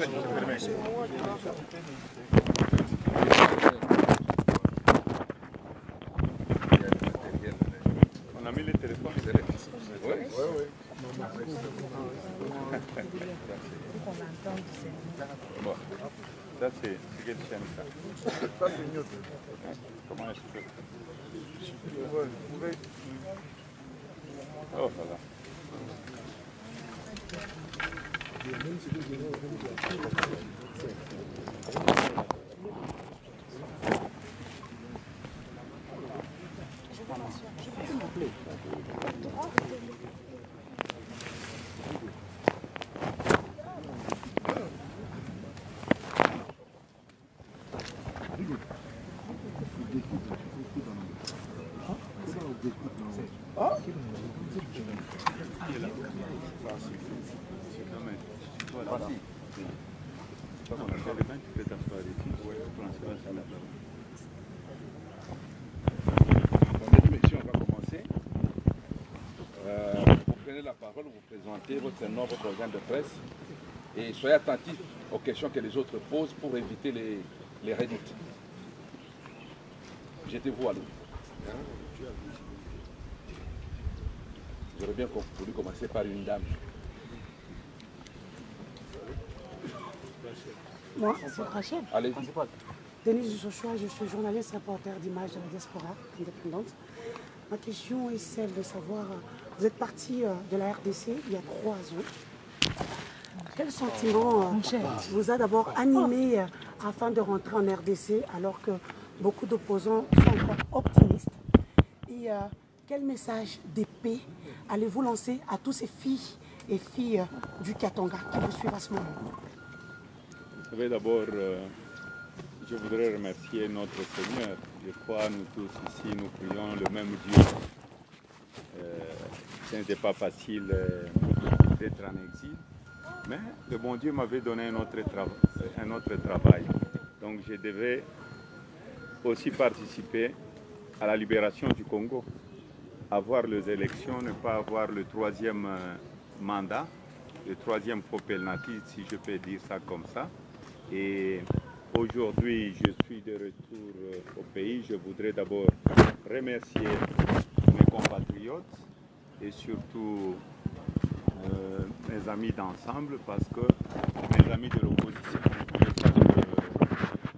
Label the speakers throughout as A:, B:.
A: On a mis les téléphones. Oui, oui. Bon, ça c'est quelle chaîne ça?
B: Ça c'est mieux.
A: Comment est-ce que... Oh voilà. La parole, vous présentez votre nom, votre organe de presse et soyez attentifs aux questions que les autres posent pour éviter les réducts. Jetez-vous à l'eau. J'aurais bien voulu commencer par une dame.
C: Moi, c'est Rachel.
A: Allez-y.
C: Denise Joshua, je suis journaliste reporter d'images de la diaspora indépendante. Ma question est celle de savoir, vous êtes parti de la RDC il y a 3 ans. Quel sentiment vous a d'abord animé afin de rentrer en RDC alors que beaucoup d'opposants sont encore optimistes? Et quel message de paix allez-vous lancer à tous ces filles et filles du Katanga qui vous suivent à ce moment?
A: Vous savez, d'abord, je voudrais remercier notre Seigneur. Je crois, nous tous ici, nous prions le même Dieu. Ce n'était pas facile d'être en exil, mais le bon Dieu m'avait donné un autre travail. Donc je devais aussi participer à la libération du Congo, avoir les élections, ne pas avoir le 3e mandat, le 3e propelnatif, si je peux dire ça comme ça. Et aujourd'hui, je suis de retour au pays. Je voudrais d'abord remercier mes compatriotes et surtout mes amis d'ensemble, parce que mes amis de l'opposition,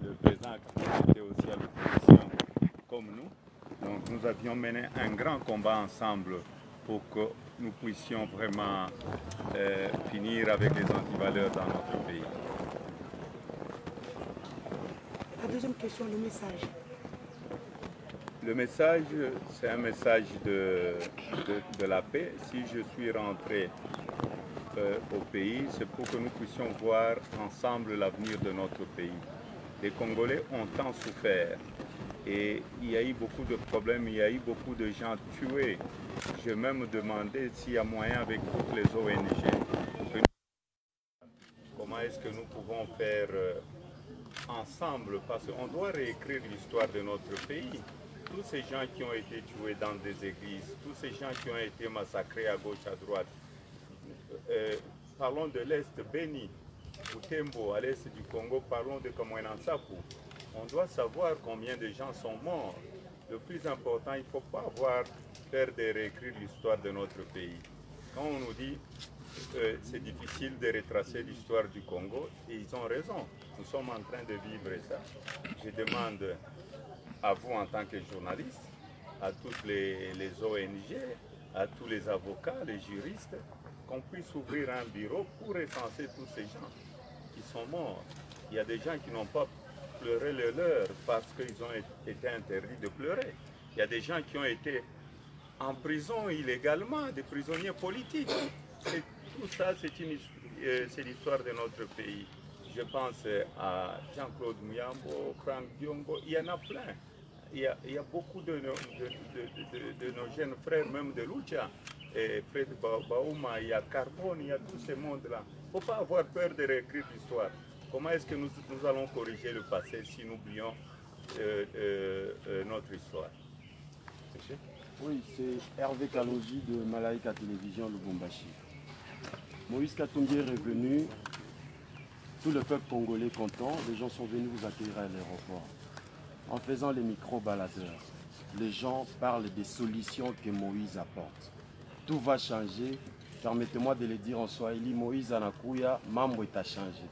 A: le président était aussi à l'opposition comme nous. Donc nous avions mené un grand combat ensemble pour que nous puissions vraiment finir avec les antivaleurs dans notre pays.
C: La deuxième question, le message.
A: Le message, c'est un message de la paix. Si je suis rentré au pays, c'est pour que nous puissions voir ensemble l'avenir de notre pays. Les Congolais ont tant souffert et il y a eu beaucoup de problèmes, il y a eu beaucoup de gens tués. J'ai même demandé s'il y a moyen avec toutes les ONG, comment est-ce que nous pouvons faire ensemble, parce qu'on doit réécrire l'histoire de notre pays. Tous ces gens qui ont été tués dans des églises, tous ces gens qui ont été massacrés à gauche, à droite. Parlons de l'Est, Beni, Butembo, à l'Est du Congo, parlons de Kamwena Nsapu. On doit savoir combien de gens sont morts. Le plus important, il ne faut pas avoir peur de réécrire l'histoire de notre pays. Quand on nous dit c'est difficile de retracer l'histoire du Congo, et ils ont raison. Nous sommes en train de vivre ça. Je demande à vous en tant que journaliste, à toutes les ONG, à tous les avocats, les juristes, qu'on puisse ouvrir un bureau pour recenser tous ces gens qui sont morts. Il y a des gens qui n'ont pas pleuré le leur parce qu'ils ont été interdits de pleurer. Il y a des gens qui ont été en prison illégalement, des prisonniers politiques. Tout ça, c'est l'histoire de notre pays. Je pense à Jean-Claude Muyambo, Franck Diongo, il y en a plein. Il y a beaucoup de nos jeunes frères, même de Lucha, Fred Baouma, il y a Carbone, il y a tout ce monde-là. Il ne faut pas avoir peur de réécrire l'histoire. Comment est-ce que nous allons corriger le passé si nous oublions notre histoire?
D: Oui, c'est Hervé Kalogi de Malaika Télévision Lubumbashi. Moïse Katumbi est revenu tout le peuple congolais content, les gens sont venus vous accueillir à l'aéroport. En faisant les micro-baladeurs, les gens parlent des solutions que Moïse apporte. Tout va changer. Permettez-moi de le dire en Swahili, Moïse anakuya, mambo est à changer.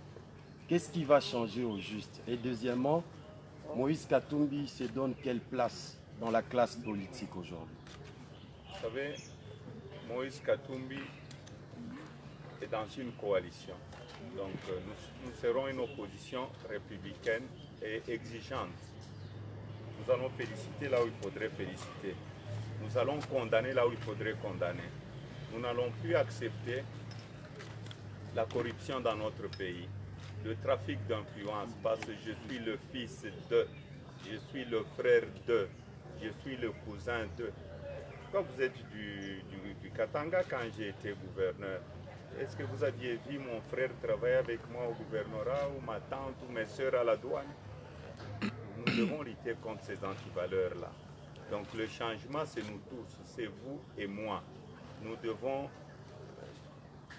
D: Qu'est-ce qui va changer au juste? Et deuxièmement, Moïse Katumbi se donne quelle place dans la classe politique aujourd'hui?
A: Vous savez, Moïse Katumbi est dans une coalition. Donc nous serons une opposition républicaine et exigeante. Nous allons féliciter là où il faudrait féliciter. Nous allons condamner là où il faudrait condamner. Nous n'allons plus accepter la corruption dans notre pays, le trafic d'influence, parce que je suis le fils de, je suis le frère de, je suis le cousin de. Quand vous êtes du Katanga, quand j'ai été gouverneur, est-ce que vous aviez vu mon frère travailler avec moi au gouvernorat, ou ma tante, ou mes soeurs à la douane? Nous devons lutter contre ces antivaleurs-là. Donc le changement, c'est nous tous, c'est vous et moi. Nous devons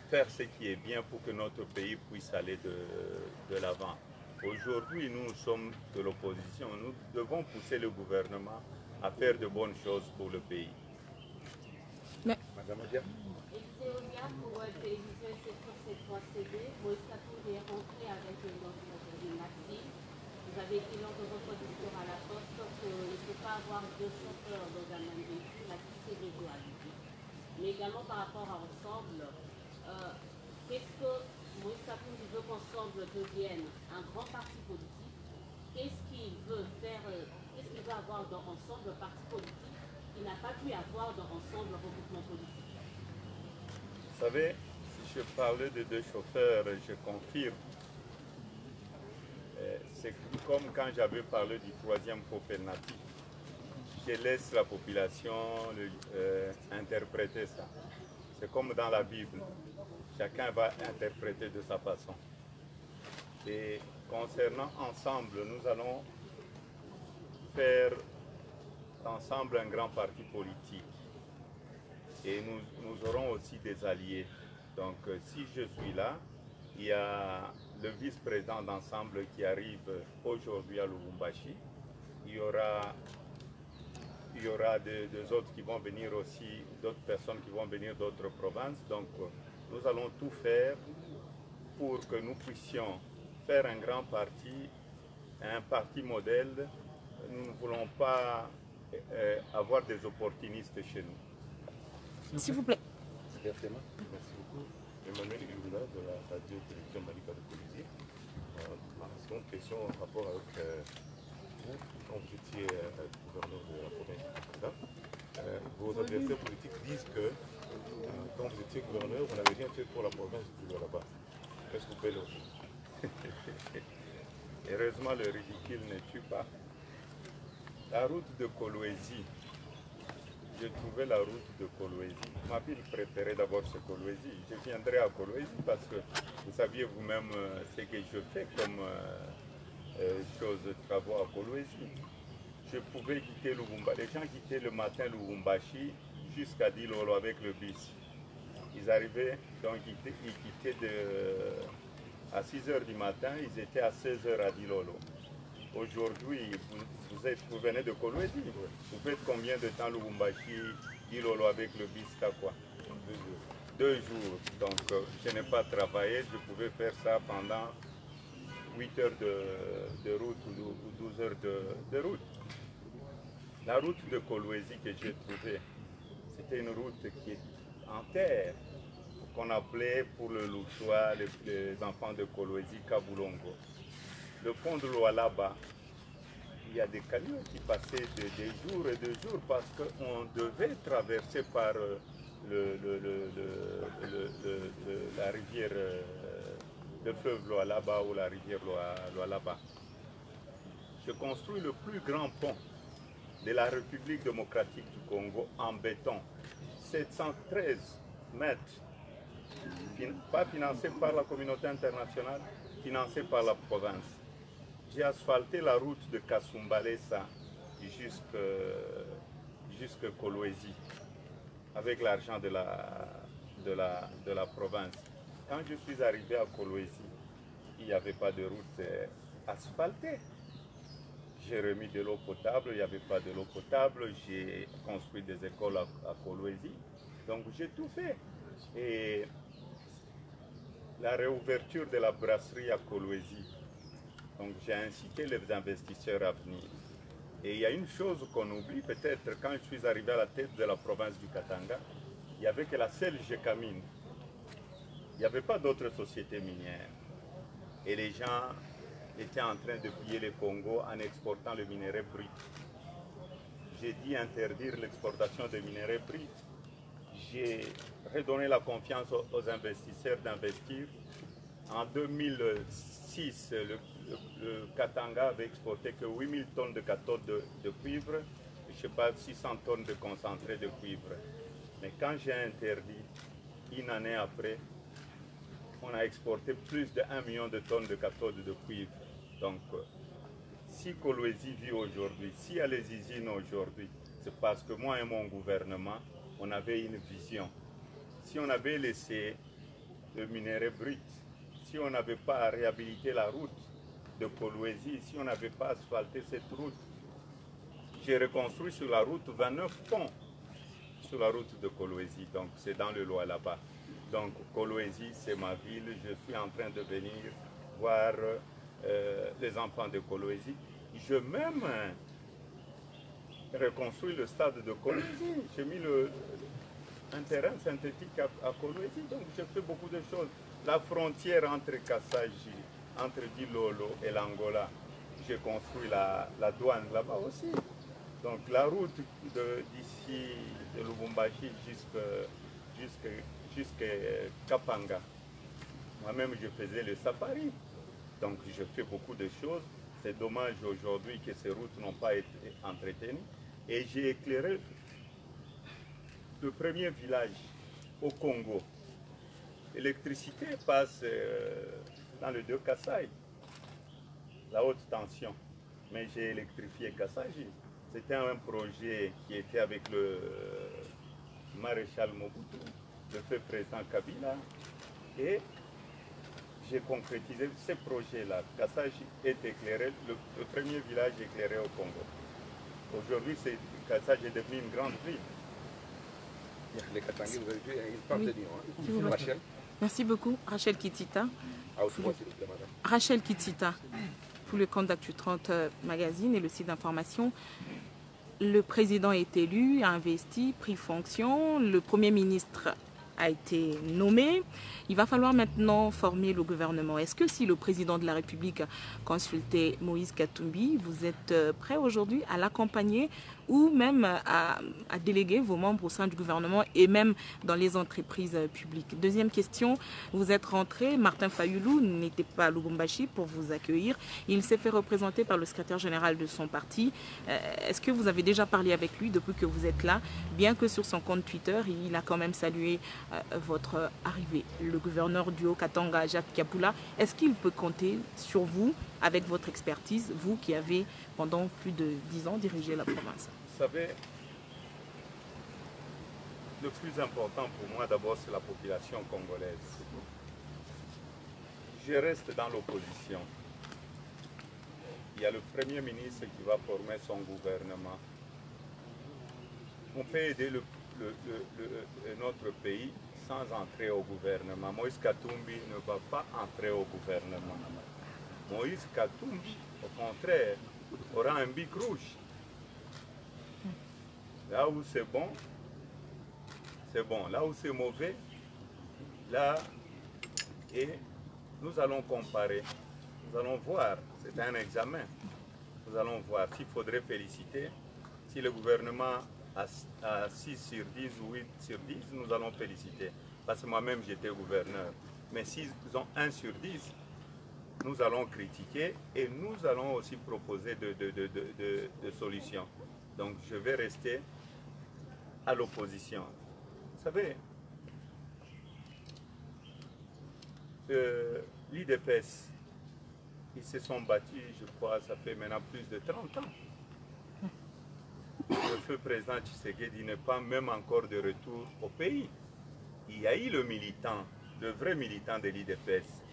A: faire ce qui est bien pour que notre pays puisse aller de l'avant. Aujourd'hui, nous sommes de l'opposition. Nous devons pousser le gouvernement à faire de bonnes choses pour le pays.
B: Mais...
A: Madame Adia.
E: Pour télévision C3CD, Moïse Katumbi est rentré avec notre Maxime. Vous avez dit lors de votre discours à la Poste qu'il ne faut pas avoir deux chauffeurs dans un même véhicule, la l'égalité. Mais également par rapport à Ensemble, qu'est-ce que Moïse Katumbi veut qu'Ensemble devienne un grand parti politique? Qu'est-ce qu'il veut faire, qu'est-ce qu'il veut avoir dans Ensemble, parti politique, qu'il n'a pas pu avoir dans Ensemble, regroupement politique?
A: Vous savez, si je parlais de deux chauffeurs, je confirme. C'est comme quand j'avais parlé du troisième coopératif. Je laisse la population interpréter ça. C'est comme dans la Bible. Chacun va interpréter de sa façon. Et concernant Ensemble, nous allons faire ensemble un grand parti politique. Et nous aurons aussi des alliés. Donc si je suis là, il y a le vice-président d'Ensemble qui arrive aujourd'hui à Lubumbashi. Il y aura des autres qui vont venir aussi, d'autres personnes qui vont venir d'autres provinces. Donc nous allons tout faire pour que nous puissions faire un grand parti, un parti modèle. Nous ne voulons pas avoir des opportunistes chez nous.
B: S'il vous plaît.
F: Merci beaucoup. Emmanuel Iluna de la radio-télévision Malika de Polysie. C'est une question en rapport avec quand vous étiez gouverneur de la province du Canada. Vos adversaires politiques disent que quand vous étiez gouverneur, vous n'avez rien fait pour la province du Lualaba. Qu'est-ce que vous faites là?
A: Heureusement, le ridicule ne tue pas. La route de Kolwezi, j'ai trouvé la route de Kolwezi. Ma ville préférée d'abord c'est Kolwezi. Je viendrai à Kolwezi parce que vous saviez vous-même ce que je fais comme chose de travaux à Kolwezi. Je pouvais quitter Lubumbashi. Les gens quittaient le matin Lubumbashi jusqu'à Dilolo avec le bus. Ils arrivaient, donc ils quittaient à 6 h du matin, ils étaient à 16 h à Dilolo. Aujourd'hui, vous venez de Kolwezi. Vous faites combien de temps Lubumbashi, Dilolo avec le bus, t'as quoi? 2 jours. Donc, je n'ai pas travaillé. Je pouvais faire ça pendant 8 heures de route ou 12 heures de route. La route de Kolwezi que j'ai trouvée, c'était une route qui est en terre, qu'on appelait pour le Louchois, les enfants de Kolwezi, Kabulongo. Le pont de Lualaba, il y a des camions qui passaient des jours et des jours parce qu'on devait traverser par la rivière, le fleuve Lualaba ou la rivière Lualaba. Je construis le plus grand pont de la République démocratique du Congo en béton, 713 mètres, pas financé par la communauté internationale, financé par la province. J'ai asphalté la route de Kasumbalesa jusqu'à Kolwezi avec l'argent de la province. Quand je suis arrivé à Kolwezi, il n'y avait pas de route asphaltée. J'ai remis de l'eau potable, il n'y avait pas de l'eau potable. J'ai construit des écoles à Kolwezi. Donc j'ai tout fait. Et la réouverture de la brasserie à Kolwezi, donc j'ai incité les investisseurs à venir. Et il y a une chose qu'on oublie peut-être, quand je suis arrivé à la tête de la province du Katanga, il n'y avait que la seule Gécamine. Il n'y avait pas d'autres sociétés minières. Et les gens étaient en train de piller le Congo en exportant le minerai brut. J'ai dit interdire l'exportation de minerais bruts. J'ai redonné la confiance aux investisseurs d'investir. En 2006, le Katanga avait exporté que 8000 tonnes de cathodes de cuivre, je ne sais pas, 600 tonnes de concentré de cuivre. Mais quand j'ai interdit, une année après, on a exporté plus de 1 million de tonnes de cathodes de cuivre. Donc, si Kolwezi vit aujourd'hui, s'il y a les usines aujourd'hui, c'est parce que moi et mon gouvernement, on avait une vision. Si on avait laissé le minerai brut, si on n'avait pas réhabilité la route de Kolwezi, si on n'avait pas asphalté cette route, j'ai reconstruit sur la route 29 ponts sur la route de Kolwezi, donc c'est dans le Loa là-bas. Donc Kolwezi, c'est ma ville, je suis en train de venir voir les enfants de Kolwezi. Je même reconstruit le stade de Kolwezi, j'ai mis un terrain synthétique à Kolwezi, donc j'ai fait beaucoup de choses. La frontière entre Kassaji, entre Dilolo et l'Angola, j'ai construit la douane là-bas aussi. Donc la route d'ici de Lubumbashi jusqu'à Kapanga, moi-même je faisais le safari. Donc je fais beaucoup de choses. C'est dommage aujourd'hui que ces routes n'ont pas été entretenues. Et j'ai éclairé le premier village au Congo. L'électricité passe dans le deux Kassai, la haute tension. Mais j'ai électrifié Kassaji. C'était un projet qui était avec le maréchal Mobutu, le feu président Kabila. Et j'ai concrétisé ces projets-là. Kassaji est éclairé, le premier village éclairé au Congo. Aujourd'hui, Kassaji est devenu une grande ville.
B: Les Katangais, vous avez vu, ils parlent de Lyon. Rachel. Merci beaucoup, Rachel Kitita. Rachel Kitita, pour le compte d'Actu 30 Magazine et le site d'information. Le président est élu, a investi, pris fonction. Le Premier ministre a été nommé. Il va falloir maintenant former le gouvernement. Est-ce que si le président de la République consultait Moïse Katumbi, vous êtes prêt aujourd'hui à l'accompagner ou même à déléguer vos membres au sein du gouvernement et même dans les entreprises publiques? Deuxième question, vous êtes rentré, Martin Fayoulou n'était pas à Lubumbashi pour vous accueillir. Il s'est fait représenter par le secrétaire général de son parti. Est-ce que vous avez déjà parlé avec lui depuis que vous êtes là? Bien que sur son compte Twitter, il a quand même salué votre arrivée. Le gouverneur du Haut-Katanga, Jacques Kapula, est-ce qu'il peut compter sur vous avec votre expertise, vous qui avez pendant plus de 10 ans dirigé la province?
A: Vous savez, le plus important pour moi d'abord c'est la population congolaise. Je reste dans l'opposition. Il y a le Premier ministre qui va former son gouvernement. On peut aider notre pays sans entrer au gouvernement. Moïse Katumbi ne va pas entrer au gouvernement. Moïse Katumbi, au contraire, aura un bic rouge. Là où c'est bon, c'est bon. Là où c'est mauvais, là, et nous allons comparer. Nous allons voir, c'est un examen. Nous allons voir s'il faudrait féliciter. Si le gouvernement a 6 sur 10 ou 8 sur 10, nous allons féliciter. Parce que moi-même, j'étais gouverneur. Mais s'ils ont 1 sur 10, nous allons critiquer et nous allons aussi proposer de solutions. Donc, je vais rester à l'opposition. Vous savez, l'IDPS, ils se sont battus, je crois, ça fait maintenant plus de 30 ans. Le feu président Tshisekedi n'est pas même encore de retour au pays. Il y a eu le militant, le vrai militant de l'IDPS,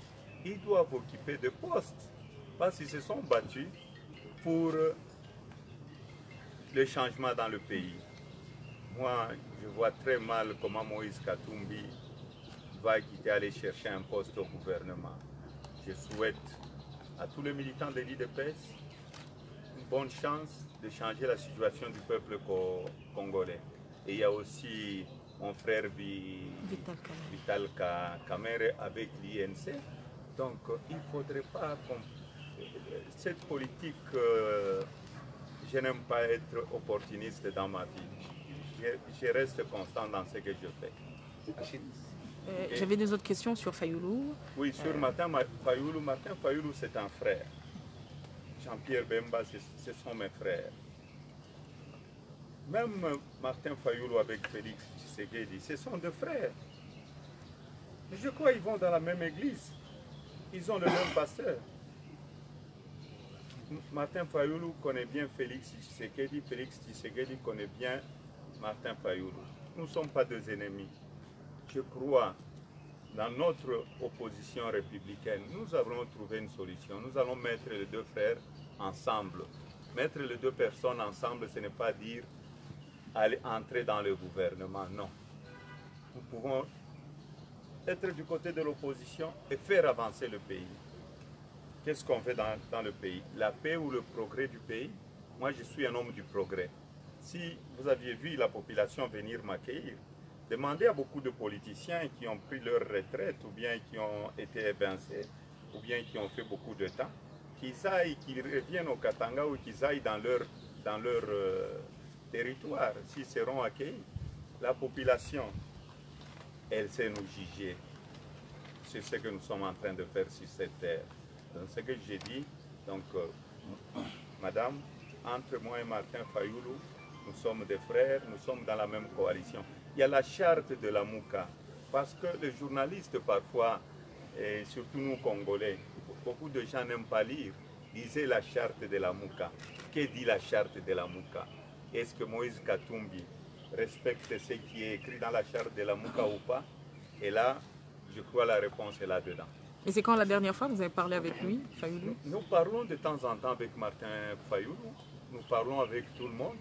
A: ils doivent occuper des postes parce qu'ils se sont battus pour le changement dans le pays. Moi, je vois très mal comment Moïse Katumbi va quitter, aller chercher un poste au gouvernement. Je souhaite à tous les militants de l'IDPS une bonne chance de changer la situation du peuple congolais. Et il y a aussi mon frère Vital Kamere avec l'INC. Donc il ne faudrait pas... Cette politique, je n'aime pas être opportuniste dans ma vie. Je reste constant dans ce que je fais.
B: J'avais des autres questions sur Fayoulou.
A: Oui, sur Martin Fayoulou. Martin Fayoulou, c'est un frère. Jean-Pierre Bemba, ce sont mes frères. Même Martin Fayoulou avec Félix Tshisekedi, ce sont deux frères. Je crois qu'ils vont dans la même église. Ils ont le même pasteur. Martin Fayoulou connaît bien Félix Tshisekedi. Félix Tshisekedi connaît bien Martin Fayoulou. Nous ne sommes pas deux ennemis. Je crois, dans notre opposition républicaine, nous allons trouver une solution. Nous allons mettre les deux frères ensemble. Mettre les deux personnes ensemble, ce n'est pas dire aller entrer dans le gouvernement, non. Nous pouvons être du côté de l'opposition et faire avancer le pays. Qu'est-ce qu'on fait dans le pays? La paix ou le progrès du pays? Moi, je suis un homme du progrès. Si vous aviez vu la population venir m'accueillir, demandez à beaucoup de politiciens qui ont pris leur retraite ou bien qui ont été évincés ou bien qui ont fait beaucoup de temps, qu'ils aillent, qu'ils reviennent au Katanga ou qu'ils aillent dans leur territoire, s'ils seront accueillis. La population, elle sait nous juger. C'est ce que nous sommes en train de faire sur cette terre. Donc ce que j'ai dit, donc madame, entre moi et Martin Fayoulou, nous sommes des frères, nous sommes dans la même coalition. Il y a la charte de la Mouka, parce que les journalistes parfois, et surtout nous Congolais, beaucoup de gens n'aiment pas lire, lisez la charte de la Mouka. Que dit la charte de la Mouka? Est-ce que Moïse Katumbi respecte ce qui est écrit dans la charte de la Mouka ou pas? Et là, je crois la réponse est là-dedans.
B: Et c'est quand la dernière fois que vous avez parlé avec lui, Fayoulou?
A: Nous parlons de temps en temps avec Martin Fayoulou, nous parlons avec tout le monde.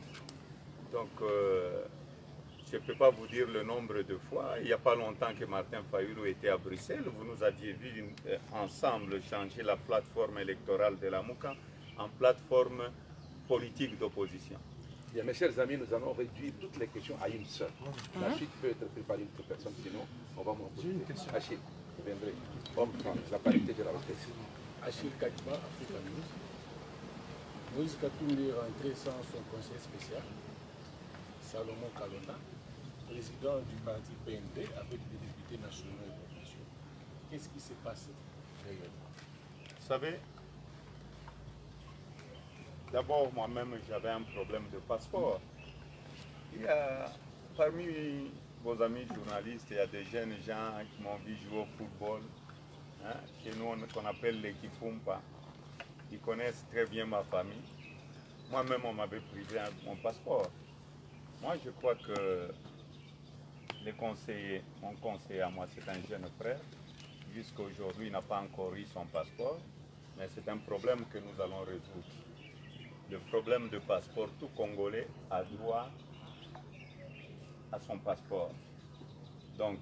A: Donc, je ne peux pas vous dire le nombre de fois. Il n'y a pas longtemps que Martin Fayoulou était à Bruxelles. Vous nous aviez vu ensemble changer la plateforme électorale de la Mouka en plateforme politique d'opposition.
G: Bien, mes chers amis, nous allons réduire toutes les questions à une seule. La suite peut être préparée une personne, sinon on va m'en poser. J'ai une question. Achille, vous viendrez. Homme-femme, la parité de la réflexion.
H: Achille Kadiba, Africa News. Moïse Katumbi est rentré sans son conseiller spécial, Salomon Kalonda, président du parti PND avec des députés nationaux et provinciaux. Qu'est-ce qui s'est passé réellement?
A: Vous savez, d'abord moi-même j'avais un problème de passeport. Il y a parmi vos amis journalistes, il y a des jeunes gens qui m'ont vu jouer au football. Hein, chez nous qu'on appelle l'équipe Pumpa. Ils connaissent très bien ma famille. Moi-même on m'avait privé mon passeport. Moi je crois que les conseillers, mon conseiller à moi c'est un jeune frère. Jusqu'à aujourd'hui il n'a pas encore eu son passeport. Mais c'est un problème que nous allons résoudre. Le problème de passeport, tout Congolais a droit à son passeport. Donc,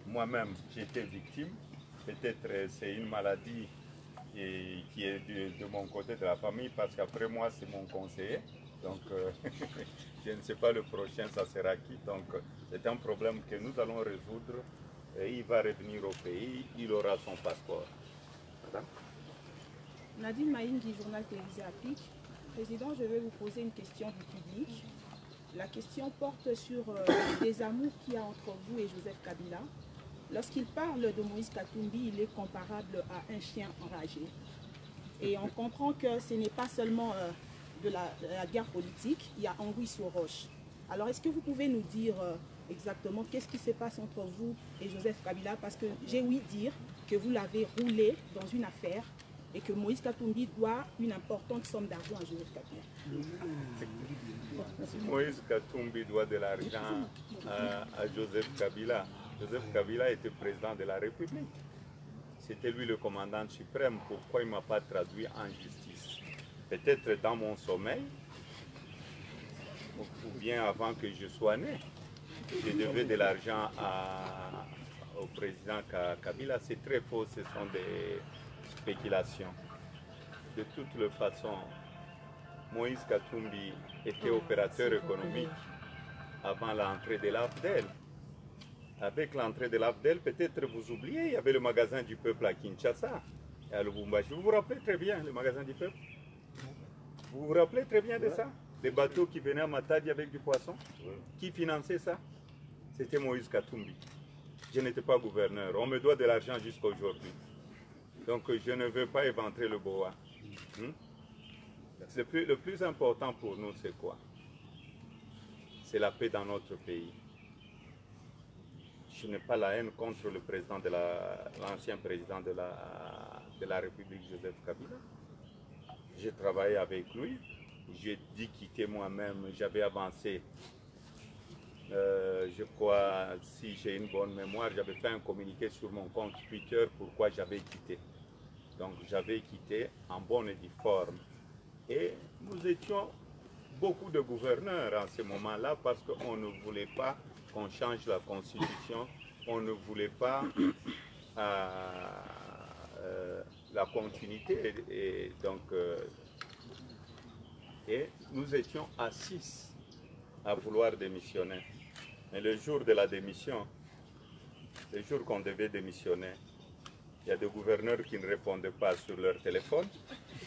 A: moi-même, j'étais victime. Peut-être c'est une maladie qui est de mon côté de la famille, parce qu'après moi, c'est mon conseiller. Donc, je ne sais pas le prochain, ça sera qui. Donc, c'est un problème que nous allons résoudre. Et il va revenir au pays, il aura son passeport. Madame?
I: Nadine Maïngi, journal télévisé Afrique. Président, je vais vous poser une question du public. La question porte sur le désamour qu'il y a entre vous et Joseph Kabila. Lorsqu'il parle de Moïse Katumbi, il est comparable à un chien enragé. Et on comprend que ce n'est pas seulement de la guerre politique, il y a anguille sur roche. Alors est-ce que vous pouvez nous dire exactement qu'est-ce qui se passe entre vous et Joseph Kabila? Parce que j'ai ouï dire que vous l'avez roulé dans une affaire et que Moïse Katumbi doit une importante somme d'argent à Joseph Kabila.
A: Si Moïse Katumbi doit de l'argent à Joseph Kabila, Joseph Kabila était président de la République. C'était lui le commandant suprême. Pourquoi il ne m'a pas traduit en justice? Peut-être dans mon sommeil, ou bien avant que je sois né. Je devais de l'argent au président Kabila. C'est très faux, ce sont des spéculations. De toutes les façons, Moïse Katumbi était opérateur économique avant l'entrée de l'AFDEL. Avec l'entrée de l'AFDEL, peut-être vous oubliez, il y avait le magasin du peuple à Kinshasa et à Lubumbashi. Vous vous rappelez très bien, le magasin du peuple? Vous vous rappelez très bien de ça? Des bateaux qui venaient à Matadi avec du poisson? Qui finançait ça? C'était Moïse Katumbi. Je n'étais pas gouverneur. On me doit de l'argent jusqu'à aujourd'hui. Donc je ne veux pas éventrer le boa. Le plus important pour nous, c'est quoi? C'est la paix dans notre pays. Je n'ai pas la haine contre le président l'ancien président de la République, Joseph Kabila. J'ai travaillé avec lui. J'ai dit quitter moi-même. J'avais avancé. Je crois, si j'ai une bonne mémoire, j'avais fait un communiqué sur mon compte Twitter pourquoi j'avais quitté. Donc j'avais quitté en bonne et due forme. Et nous étions beaucoup de gouverneurs en ce moment-là parce qu'on ne voulait pas qu'on change la constitution, on ne voulait pas la continuité. Et nous étions à 6 à vouloir démissionner. Mais le jour de la démission, le jour qu'on devait démissionner, il y a des gouverneurs qui ne répondaient pas sur leur téléphone.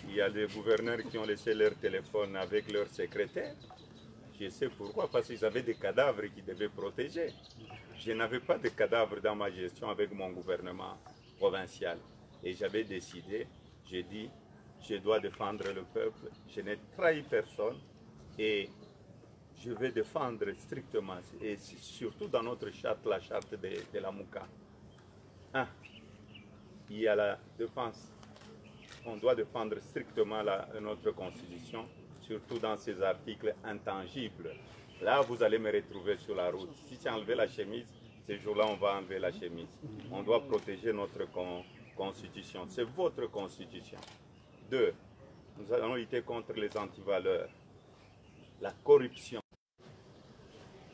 A: Il y a des gouverneurs qui ont laissé leur téléphone avec leur secrétaire. Je sais pourquoi, parce qu'ils avaient des cadavres qu'ils devaient protéger. Je n'avais pas de cadavres dans ma gestion avec mon gouvernement provincial. Et j'avais décidé, j'ai dit, je dois défendre le peuple, je n'ai trahi personne et je vais défendre strictement, et surtout dans notre charte, la charte de la Mouka. Il y a la défense. On doit défendre strictement notre constitution, surtout dans ces articles intangibles. Là, vous allez me retrouver sur la route. Si tu as enlevé la chemise, ce jour-là, on va enlever la chemise. On doit protéger notre constitution. C'est votre constitution. 2. Nous allons lutter contre les antivaleurs, la corruption.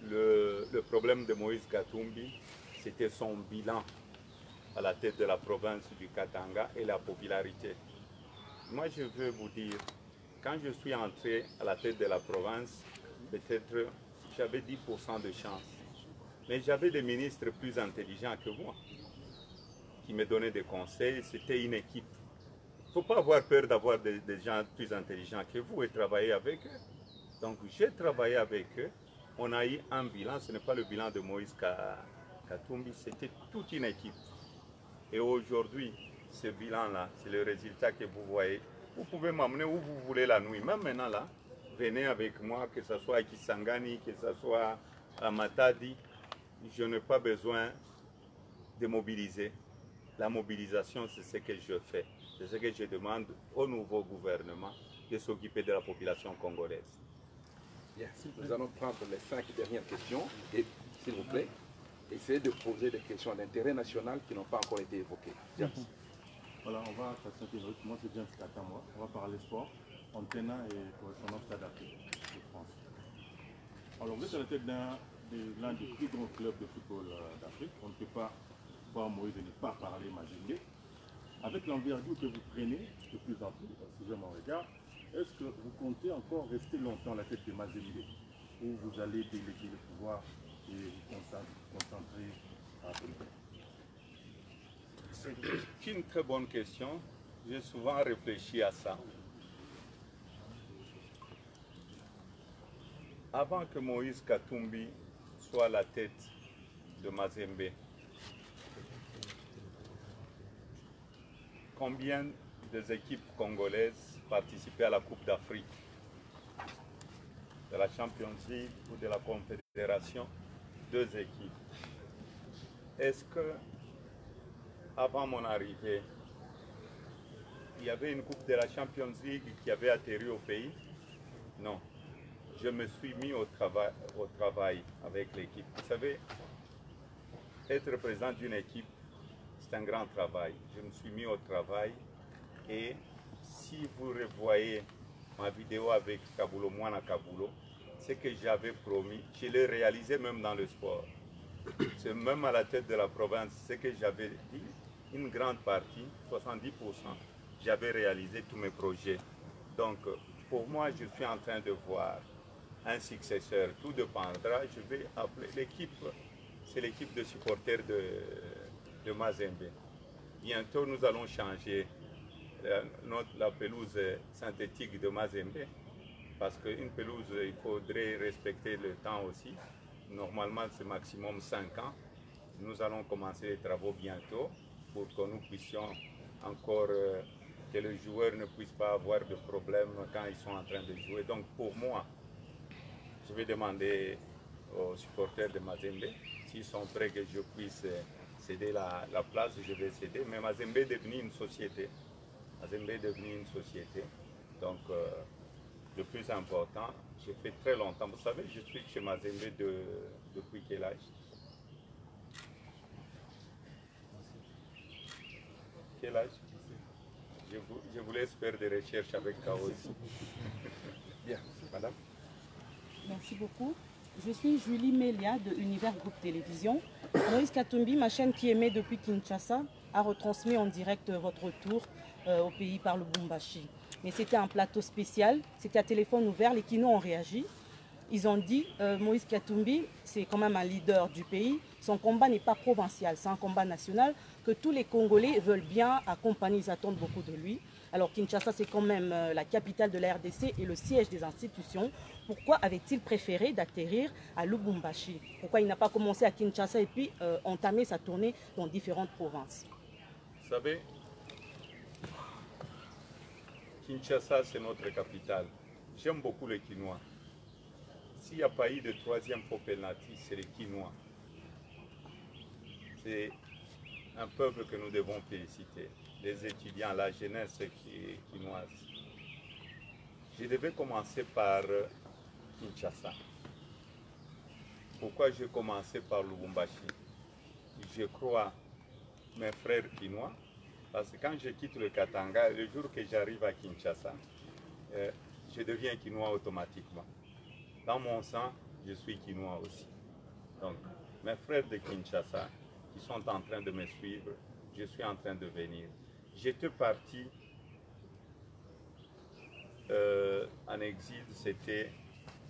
A: Le problème de Moïse Katumbi, c'était son bilan à la tête de la province du Katanga et la popularité. Moi, je veux vous dire, quand je suis entré à la tête de la province, peut-être j'avais 10% de chance. Mais j'avais des ministres plus intelligents que moi, qui me donnaient des conseils. C'était une équipe. Il ne faut pas avoir peur d'avoir des gens plus intelligents que vous et travailler avec eux. Donc j'ai travaillé avec eux. On a eu un bilan, ce n'est pas le bilan de Moïse Katumbi, c'était toute une équipe. Et aujourd'hui, ce bilan-là, c'est le résultat que vous voyez. Vous pouvez m'amener où vous voulez la nuit. Même maintenant, là, venez avec moi, que ce soit à Kisangani, que ce soit à Matadi. Je n'ai pas besoin de mobiliser. La mobilisation, c'est ce que je fais. C'est ce que je demande au nouveau gouvernement de s'occuper de la population congolaise.
G: Bien, nous allons prendre les 5 dernières questions et, s'il vous plaît, essayez de poser des questions d'intérêt national qui n'ont pas encore été évoquées. James.
H: Voilà, on va passer. Moi, c'est James Katamwa. On va parler sport, Antena et correspondant Stade d'Afrique de France. Alors, vous êtes à la tête l'un des plus grands clubs de football d'Afrique. On ne peut pas voir Moïse et ne pas parler Mazembe. Avec l'envergure que vous prenez de plus en plus, si je m'en regarde, est-ce que vous comptez encore rester longtemps à la tête de Mazembe ou vous allez déléguer le pouvoir et vous concentrer à Afrique?
A: C'est une très bonne question. J'ai souvent réfléchi à ça. Avant que Moïse Katumbi soit à la tête de Mazembe, combien des équipes congolaises participaient à la Coupe d'Afrique, de la Champions League ou de la Confédération? 2 équipes. Est-ce que, avant mon arrivée, il y avait une Coupe de la Champions League qui avait atterri au pays? Non. Je me suis mis au travail avec l'équipe. Vous savez, être président d'une équipe, c'est un grand travail. Je me suis mis au travail et si vous revoyez ma vidéo avec Kabulo, Mwana Kabulo, ce que j'avais promis, je l'ai réalisé même dans le sport. C'est même à la tête de la province, ce que j'avais dit, une grande partie, 70%, j'avais réalisé tous mes projets. Donc, pour moi, je suis en train de voir un successeur. Tout dépendra. Je vais appeler l'équipe, c'est l'équipe de supporters de Mazembe. Bientôt, nous allons changer la pelouse synthétique de Mazembe, parce qu'une pelouse, il faudrait respecter le temps aussi. Normalement, c'est maximum 5 ans. Nous allons commencer les travaux bientôt pour que nous puissions encore, que les joueurs ne puissent pas avoir de problème quand ils sont en train de jouer. Donc pour moi, je vais demander aux supporters de Mazembe s'ils sont prêts que je puisse céder la place, je vais céder. Mais Mazembe est devenu une société. Mazembe est devenu une société. Donc le plus important, j'ai fait très longtemps. Vous savez, je suis chez Mazembe depuis quel âge? Quel âge? Je vous laisse faire des recherches avec Kaos.
G: Bien, madame.
J: Merci beaucoup. Je suis Julie Melia de Univers Groupe Télévision. Moïse Katumbi, ma chaîne qui émet depuis Kinshasa, a retransmis en direct votre retour au pays par Lubumbashi. Mais c'était un plateau spécial, c'était à téléphone ouvert, les Kinois ont réagi. Ils ont dit, Moïse Katumbi, c'est quand même un leader du pays, son combat n'est pas provincial, c'est un combat national que tous les Congolais veulent bien accompagner, ils attendent beaucoup de lui. Alors Kinshasa, c'est quand même la capitale de la RDC et le siège des institutions. Pourquoi avait-il préféré d'atterrir à Lubumbashi? Pourquoi il n'a pas commencé à Kinshasa et puis entamé sa tournée dans différentes provinces?
A: Vous savez, Kinshasa, c'est notre capitale. J'aime beaucoup les Kinois. S'il n'y a pas eu de troisième penalty, c'est les Kinois. C'est un peuple que nous devons féliciter. Les étudiants, la jeunesse kinoise. Je devais commencer par Kinshasa. Pourquoi j'ai commencé par Lubumbashi? Je crois mes frères kinois, parce que quand je quitte le Katanga, le jour que j'arrive à Kinshasa, je deviens kinois automatiquement. Dans mon sang, je suis kinois aussi. Donc, mes frères de Kinshasa, qui sont en train de me suivre, je suis en train de venir. J'étais parti en exil, c'était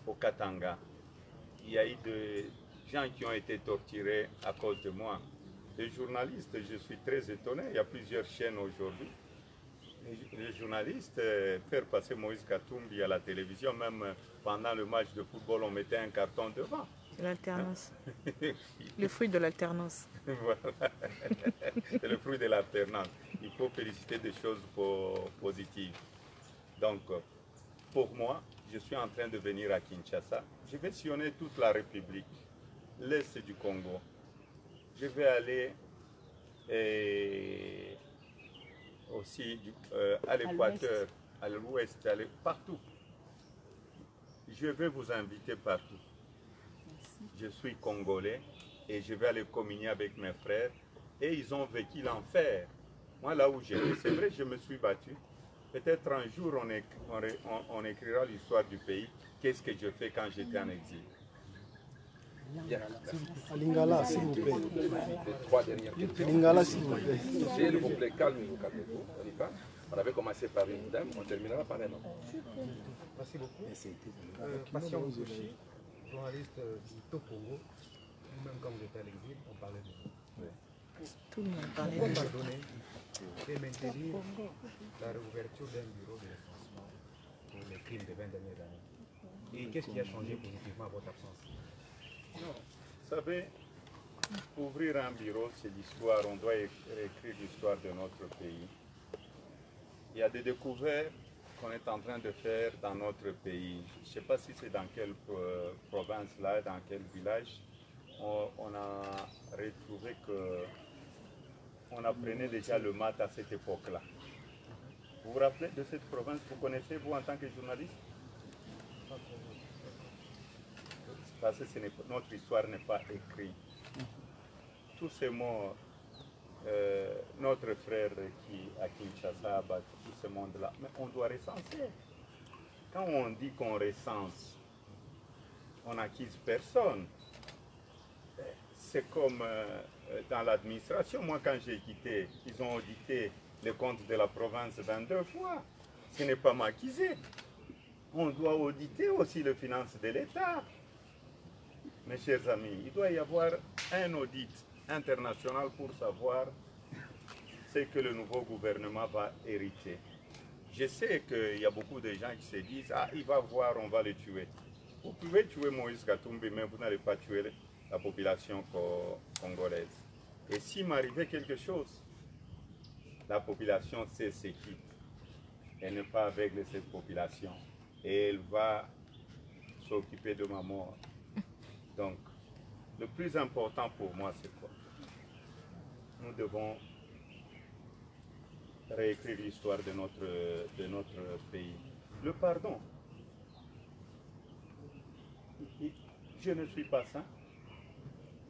A: au Katanga. Il y a eu des gens qui ont été torturés à cause de moi. Les journalistes, je suis très étonné, il y a plusieurs chaînes aujourd'hui. Les journalistes, faire passer Moïse Katumbi à la télévision, même pendant le match de football, on mettait un carton devant.
B: C'est l'alternance. Le fruit de l'alternance.
A: Voilà. C'est le fruit de l'alternance. Il faut féliciter des choses positives. Donc, pour moi, je suis en train de venir à Kinshasa. Je vais sillonner toute la République, l'Est du Congo. Je vais aller aussi à l'Équateur, à l'Ouest, partout. Je vais vous inviter partout. Je suis congolais et je vais aller communier avec mes frères. Et ils ont vécu l'enfer. Moi, là où j'étais, c'est vrai, je me suis battu. Peut-être un jour, on écrira l'histoire du pays. Qu'est-ce que je fais quand j'étais en exil?
K: Lingala, s'il vous plaît.
G: Les 3 dernières questions.
K: Lingala, s'il vous plaît.
G: S'il vous plaît, calmez-vous, calmez-vous. On y va. On avait commencé par une dame, on terminera par un homme.
L: Merci beaucoup. Patient Ozoshi, journaliste du Tokongo, nous-mêmes quand vous étiez à l'exil, on parlait de vous.
B: Tout le monde parlait
L: Pourquoi
B: de
L: pardonner et maintenir la réouverture d'un bureau de recensement pour les crimes des 20 dernières années? Et qu'est-ce qui a changé positivement à votre absence?
A: Non, vous savez, ouvrir un bureau, c'est l'histoire. On doit écrire l'histoire de notre pays. Il y a des découvertes qu'on est en train de faire dans notre pays. Je ne sais pas si c'est dans quelle province là, dans quel village. On a retrouvé qu'on apprenait déjà le maths à cette époque-là. Vous vous rappelez de cette province? Vous connaissez, vous, en tant que journaliste? Parce que notre histoire n'est pas écrite. Tous ces mots notre frère qui à Kinshasa a battu tout ce monde-là. Mais on doit recenser. Quand on dit qu'on recense, on n'accuse personne. C'est comme dans l'administration. Moi, quand j'ai quitté, ils ont audité les comptes de la province 22 fois. Ce n'est pas m'accuser. On doit auditer aussi les finances de l'État. Mes chers amis, il doit y avoir un audit international pour savoir ce que le nouveau gouvernement va hériter. Je sais qu'il y a beaucoup de gens qui se disent « Ah, il va voir, on va le tuer ». Vous pouvez tuer Moïse Katumbi, mais vous n'allez pas tuer la population congolaise. Et s'il m'arrivait quelque chose, la population sait ce qui. Elle n'est pas aveugle, cette population. Et elle va s'occuper de ma mort. Donc, le plus important pour moi, c'est quoi? Nous devons réécrire l'histoire de notre pays. Le pardon. Je ne suis pas saint.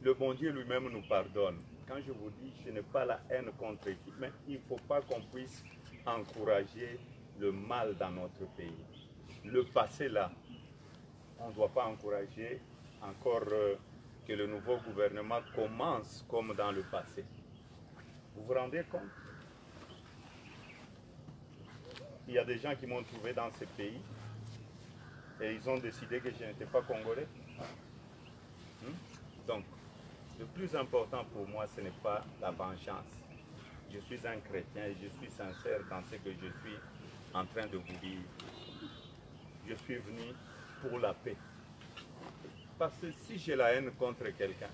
A: Le bon Dieu lui-même nous pardonne. Quand je vous dis, je n'ai pas la haine contre qui, mais il ne faut pas qu'on puisse encourager le mal dans notre pays. Le passé là, on ne doit pas encourager encore que le nouveau gouvernement commence comme dans le passé. Vous vous rendez compte? Il y a des gens qui m'ont trouvé dans ce pays et ils ont décidé que je n'étais pas congolais. Donc, le plus important pour moi, ce n'est pas la vengeance. Je suis un chrétien et je suis sincère dans ce que je suis en train de vous dire. Je suis venu pour la paix. Parce que si j'ai la haine contre quelqu'un,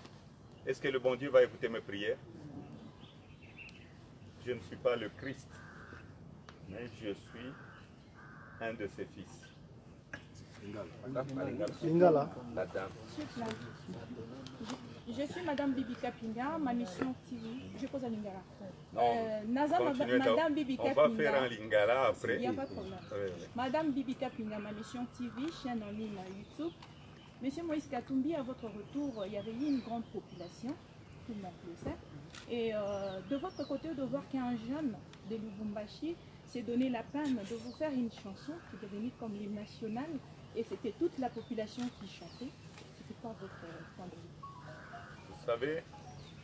A: est-ce que le bon Dieu va écouter mes prières? Je ne suis pas le Christ, mais je suis un de ses fils.
K: Lingala.
I: Je suis Madame Bibi Kapinga, ma mission TV. Je pose à Lingala.
A: Madame Bibi Kapinga. On va faire un Lingala après.
I: Il n'y a pas de problème. Madame Bibi Kapinga, ma mission TV, chaîne en ligne à YouTube. Monsieur Moïse Katumbi, à votre retour, il y avait eu une grande population, tout le monde le sait. Et de votre côté, de voir qu'un jeune de Lubumbashi s'est donné la peine de vous faire une chanson qui est devenue comme l'hymne national, et c'était toute la population qui chantait. C'était pas votre point de vue?
A: Vous savez,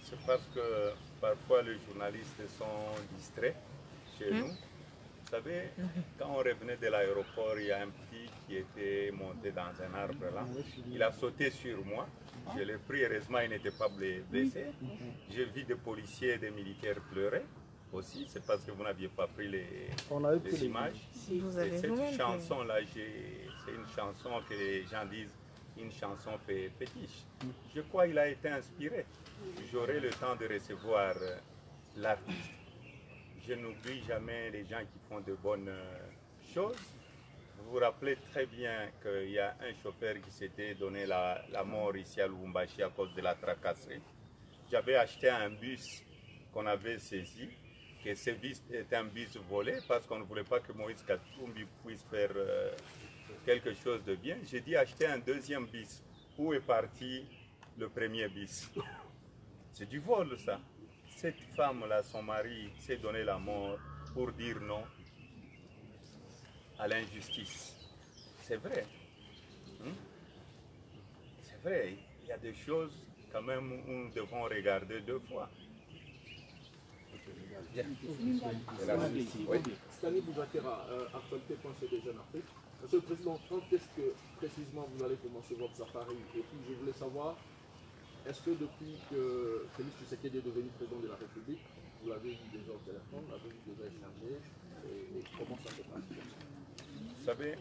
A: c'est parce que parfois les journalistes sont distraits chez nous. Vous savez, quand on revenait de l'aéroport, il y a un petit qui était monté dans un arbre là. Il a sauté sur moi. Je l'ai pris, heureusement il n'était pas blessé. J'ai vu des policiers et des militaires pleurer aussi. C'est parce que vous n'aviez pas pris les images. Et cette chanson-là, c'est une chanson que les gens disent une chanson fétiche. Je crois qu'il a été inspiré. J'aurai le temps de recevoir l'artiste. Je n'oublie jamais les gens qui font de bonnes choses. Vous vous rappelez très bien qu'il y a un chauffeur qui s'était donné la mort ici à Lubumbashi à cause de la tracasserie. J'avais acheté un bus qu'on avait saisi, que ce bus était un bus volé parce qu'on ne voulait pas que Moïse Katumbi puisse faire quelque chose de bien. J'ai dit acheter un deuxième bus. Où est parti le premier bus? C'est du vol ça. Cette femme-là, son mari, s'est donné la mort pour dire non à l'injustice. C'est vrai. C'est vrai. Il y a des choses quand même où nous devons regarder deux fois.
M: Stanley Boubacara, actualité.cd des Jeunes Afrique. Monsieur le Président, quand est-ce que précisément vous allez commencer votre safari? Et puis je voulais savoir, est-ce que depuis que Félix Tshisekedi est devenu président de la République, vous l'avez vu déjà au téléphone, vous l'avez vu déjà échanger, et comment ça se passe?
A: Vous savez,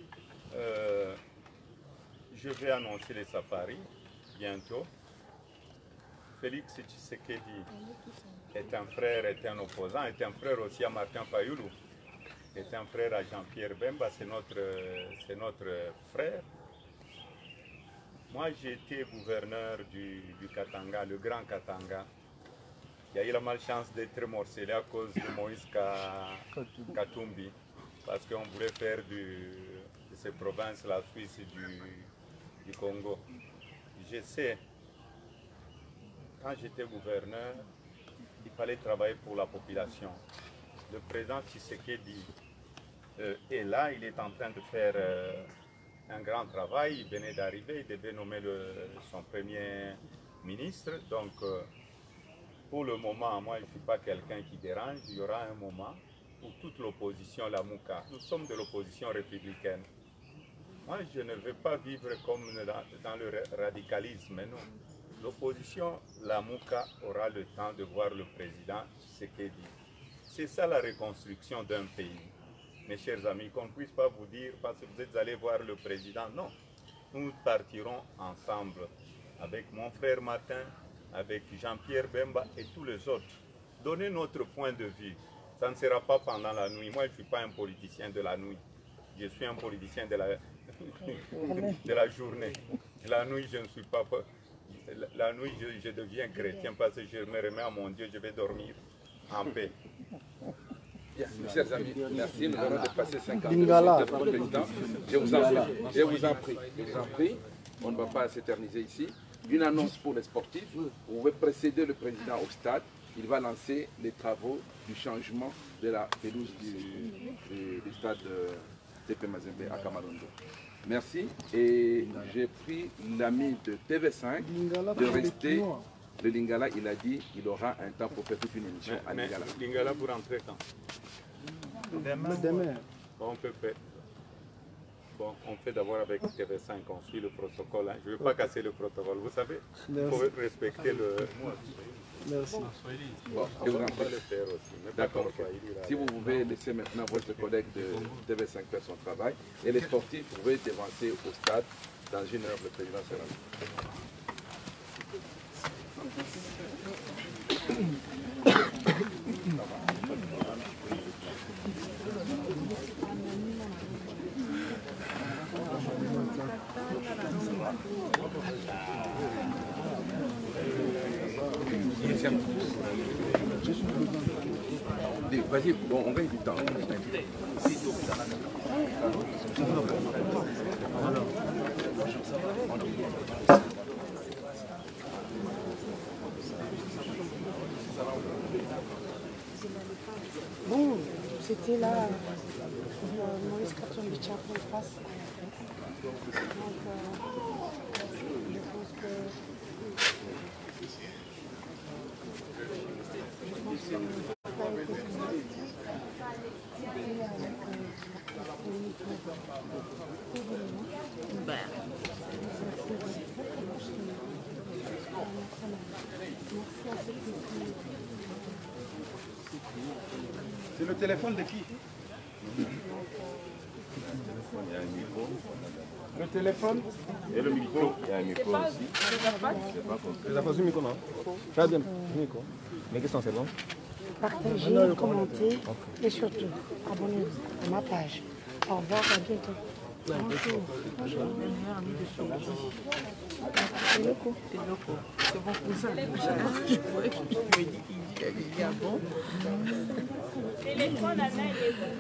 A: je vais annoncer les safaris bientôt. Félix Tshisekedi est un frère, est un opposant, est un frère aussi à Martin Fayulu, est un frère à Jean-Pierre Bemba, c'est notre frère. Moi, j'ai été gouverneur du Katanga, le Grand Katanga. Il y a eu la malchance d'être morcelé à cause de Moïse Katumbi, parce qu'on voulait faire de ces provinces la Suisse du Congo. Je sais, quand j'étais gouverneur, il fallait travailler pour la population. Le président Tshisekedi est là, il est en train de faire un grand travail, il venait d'arriver, il devait nommer son premier ministre. Donc, pour le moment, moi je ne suis pas quelqu'un qui dérange, il y aura un moment où toute l'opposition, la Mouka, nous sommes de l'opposition républicaine. Moi, je ne veux pas vivre comme dans le radicalisme, mais non. L'opposition, la Mouka, aura le temps de voir le président Tshisekedi. C'est ça la reconstruction d'un pays. Mes chers amis, qu'on ne puisse pas vous dire, parce que vous êtes allés voir le président, non. Nous partirons ensemble, avec mon frère Martin, avec Jean-Pierre Bemba et tous les autres. Donner notre point de vue. Ça ne sera pas pendant la nuit. Moi, je ne suis pas un politicien de la nuit. Je suis un politicien de la journée. La nuit, je ne suis pas... La nuit, je deviens chrétien parce que je me remets à mon Dieu, je vais dormir en paix.
G: Bien, mes chers amis, merci. Nous allons dépasser 50 minutes pour le président. Je vous en prie, on ne va pas s'éterniser ici. Une annonce pour les sportifs. Vous pouvez précéder le président au stade. Il va lancer les travaux du changement de la pelouse du stade TP Mazembe à Kamarondo. Merci. Et j'ai pris l'ami de TV5 de rester. Le Lingala, il a dit qu'il aura un temps pour faire toute une émission à Lingala.
A: Lingala pour rentrer quand?
K: Demain.
A: Bon, on peut faire. Bon, on fait d'abord avec TV5, on suit le protocole. Hein. Je ne veux pas casser le protocole. Vous savez, il faut respecter le...
K: Merci.
G: Bon, je vous en prie. D'accord. Si vous pouvez laisser maintenant votre collègue de TV5 faire son travail, et les sportifs, vous pouvez dévancer au stade dans une heure le président sera là. Vas-y, bon, on gagne du temps.
C: Bon, c'était là, Moïse Katumbi pour face. Donc, je pense que...
G: C'est le téléphone de qui?
D: Il y a un micro.
G: Le téléphone
D: et le micro. Il y a un micro aussi.
K: Tu as pas vu le micro, non? Très bien, le micro. Mais qu'est-ce que c'est bon?
C: Partagez, commentez et surtout abonnez-vous à ma page. Au revoir, à bientôt. Bonjour.
B: C'est loco. C'est mon cousin. Je me dis qu'il est bon.
E: Téléphone, Anna, il est bon.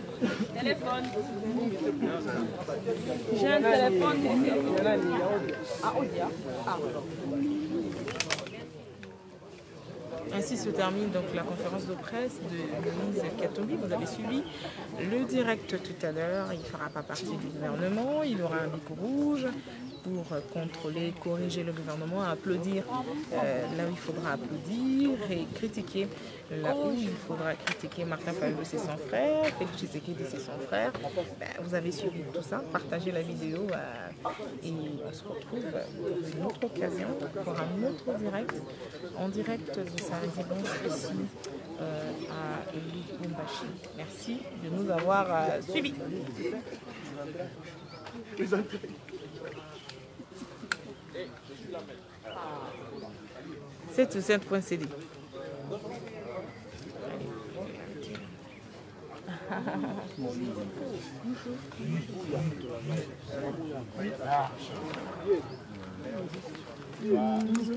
E: Téléphone. J'ai un téléphone.
B: Ainsi se termine donc la conférence de presse de Moïse Katumbi. Vous avez suivi le direct tout à l'heure. Il ne fera pas partie du gouvernement. Il aura un bic rouge pour contrôler, corriger le gouvernement, applaudir là où il faudra applaudir et critiquer là où il faudra critiquer. Martin Fayulu, c'est son frère. Félix Tshisekedi, c'est son frère. Vous avez suivi tout ça. Partagez la vidéo et on se retrouve une autre occasion pour un autre direct, en direct de sa résidence ici à Lubumbashi. Merci de nous avoir suivis. C'est tout simple.cd.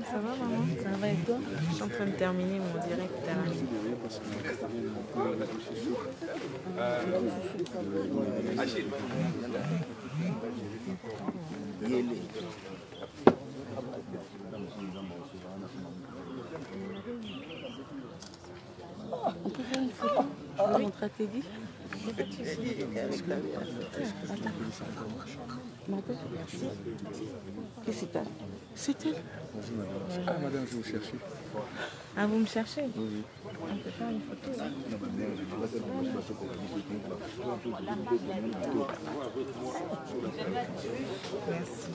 B: Ça va maman? Ça va et toi? Je suis en train de terminer mon direct à la stratégie. Qui c'est elle? C'est elle.
N: Ah madame, je vous cherche.
B: Ah, vous me cherchez?
N: Oui.
B: On peut faire une photo là. Merci.